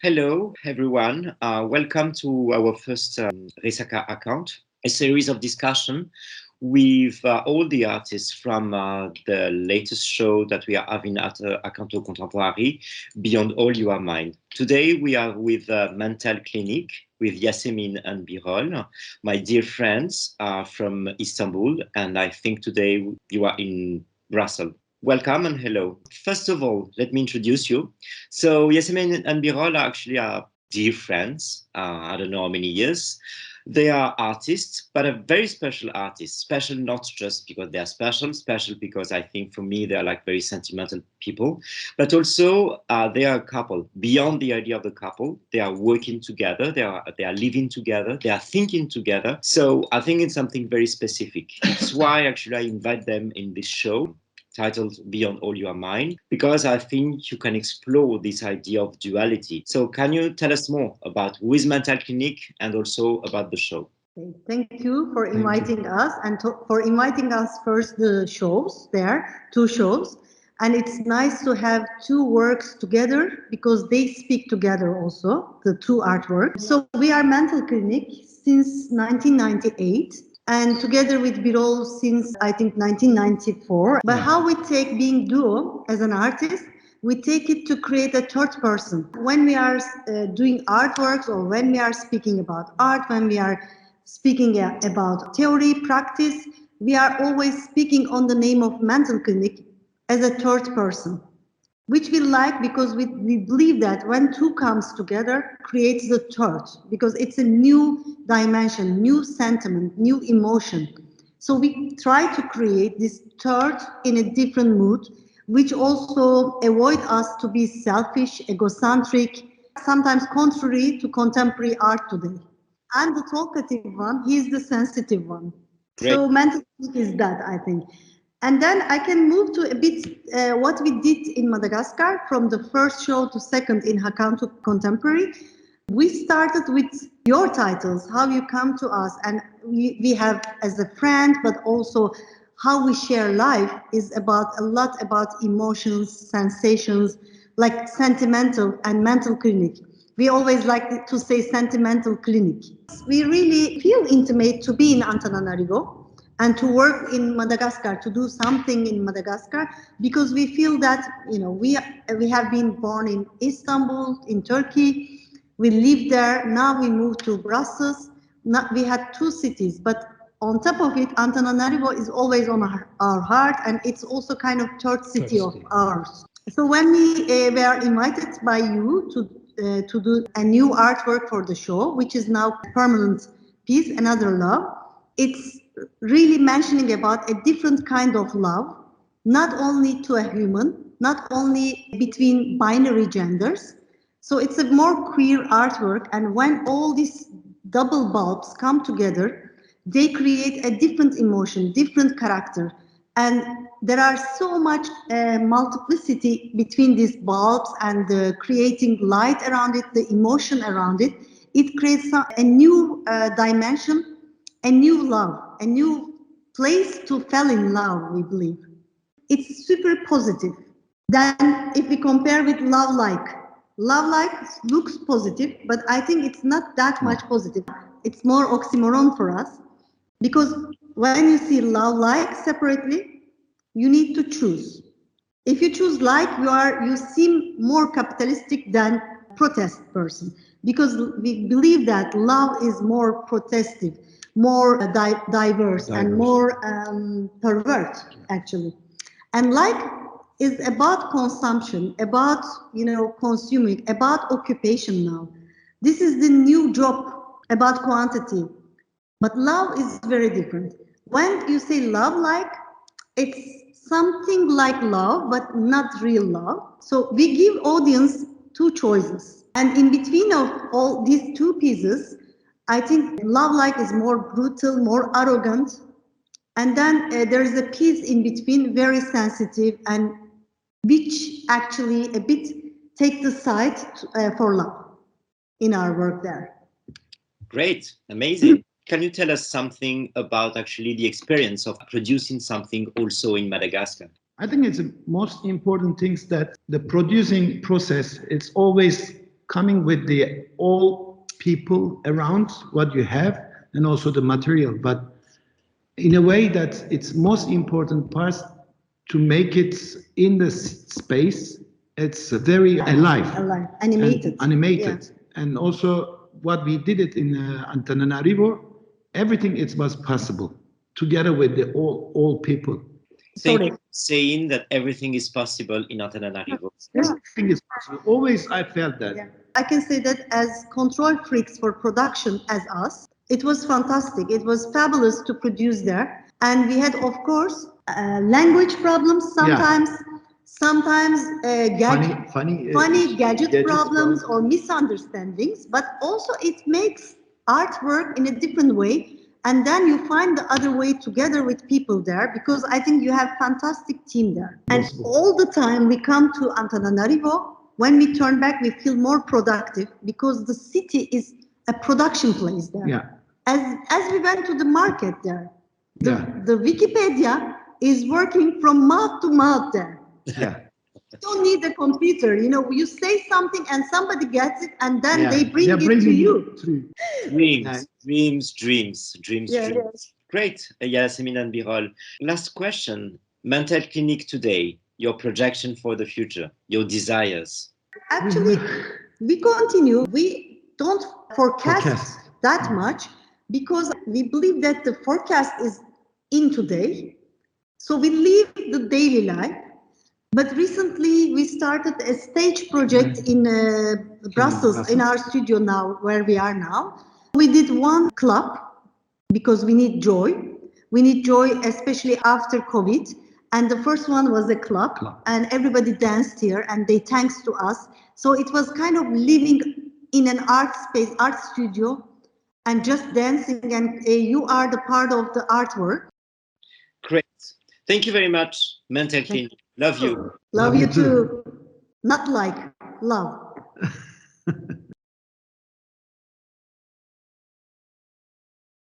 Hello, everyone. Welcome to our first Resaka Hakanto, a series of discussion with all the artists from the latest show that we are having at Hakanto Contemporary, BeyondAllYouAreMine. Today we are with mentalKLINIK, with Yasemin and Birol, my dear friends from Istanbul, and I think today you are in Brussels. Welcome and hello. First of all, let me introduce you. So Yasemin and Birol are dear friends. I don't know how many years. They are artists, but a very special artist. Special not just because they are special because I think for me they are like very sentimental people, but also they are a couple. Beyond the idea of the couple, they are working together, they are living together, they are thinking together. So I think it's something very specific. That's why actually I invite them in this show titled BeyondAllYouAreMine, because I think you can explore this idea of duality. So can you tell us more about who is mentalKLINIK and also about the show? Thank you for inviting us and for inviting us first the shows there, 2 shows. And it's nice to have 2 works together because they speak together also, the 2 artworks. So we are mentalKLINIK since 1998. And together with Birol since, I think, 1994. But how we take being duo as an artist, we take it to create a third person. When we are doing artworks or when we are speaking about art, when we are speaking about theory, practice, we are always speaking on the name of mentalKLINIK as a third person, which we like because we believe that when 2 comes together, creates the third, because it's a new dimension, new sentiment, new emotion. So we try to create this third in a different mood, which also avoid us to be selfish, egocentric, sometimes contrary to contemporary art today. I'm the talkative one, he's the sensitive one. Great. So mentalKLINIK is that, I think. And then I can move to a bit what we did in Madagascar from the first show to second in Hakanto Contemporary. We started with your titles, how you come to us, and we have as a friend, but also how we share life is about a lot about emotions, sensations, like sentimental and mentalKLINIK. We always like to say sentimental clinic. We really feel intimate to be in Antananarivo and to work in Madagascar, to do something in Madagascar, because we feel that, you know, we have been born in Istanbul, in Turkey. We lived there. Now we moved to Brussels. We had 2 cities, but on top of it, Antananarivo is always on our heart, and it's also kind of third city of ours. So when we were invited by you to do a new artwork for the show, which is now a permanent piece, Another Love, it's really mentioning about a different kind of love, not only to a human, not only between binary genders. So it's a more queer artwork, and when all these double bulbs come together, they create a different emotion, different character. And there are so much multiplicity between these bulbs and creating light around it, the emotion around it. It creates a new dimension, a new love, a new place to fall in love, we believe. It's super positive. Then if we compare with Love Like looks positive, but I think it's not that much positive. It's more oxymoron for us, because when you see Love Like separately, you need to choose. If you choose like, you seem more capitalistic than protest person, because we believe that love is more protestive, more diverse and more pervert, actually. And like is about consumption, about, you know, consuming, about occupation now. This is the new job, about quantity. But love is very different. When you say love like, it's something like love, but not real love. So we give audience 2 choices. And in between of all these 2 pieces, I think Love Like is more brutal, more arrogant. And then there is a piece in between, very sensitive, and which actually a bit take the side for love in our work there. Great, amazing. Can you tell us something about actually the experience of producing something also in Madagascar? I think it's the most important things that the producing process, it's always coming with the all people around what you have and also the material, but in a way that it's most important part to make it in the space. It's very alive, animated, yeah. And also what we did it in Antananarivo, everything it was possible together with the all people. Thank you for saying that everything is possible in Antananarivo. Everything is possible. Always I felt that. Yeah. I can say that as control freaks for production as us, it was fantastic. It was fabulous to produce there. And we had, of course, language problems sometimes, sometimes funny gadget problems or misunderstandings, but also it makes artwork in a different way. And then you find the other way together with people there, because I think you have fantastic team there. And all the time we come to Antananarivo, when we turn back, we feel more productive because the city is a production place there. Yeah. As we went to the market there, the Wikipedia is working from mouth to mouth there. Yeah. You don't need a computer, you know, you say something and somebody gets it and then they bring it to you. Dreams. Great, Yasemin and Birol. Last question, mentalKLINIK today, your projection for the future, your desires. Actually, we continue. We don't forecast that much because we believe that the forecast is in today. So we live the daily life. But recently we started a stage project in Brussels, in our studio now, where we are now. We did one club because we need joy. We need joy, especially after COVID. And the first one was a club. And everybody danced here and they thanks to us. So it was kind of living in an art space, art studio, and just dancing, and you are the part of the artwork. Great. Thank you very much, mentalKLINIK. Love you. Love you too. Not like, love.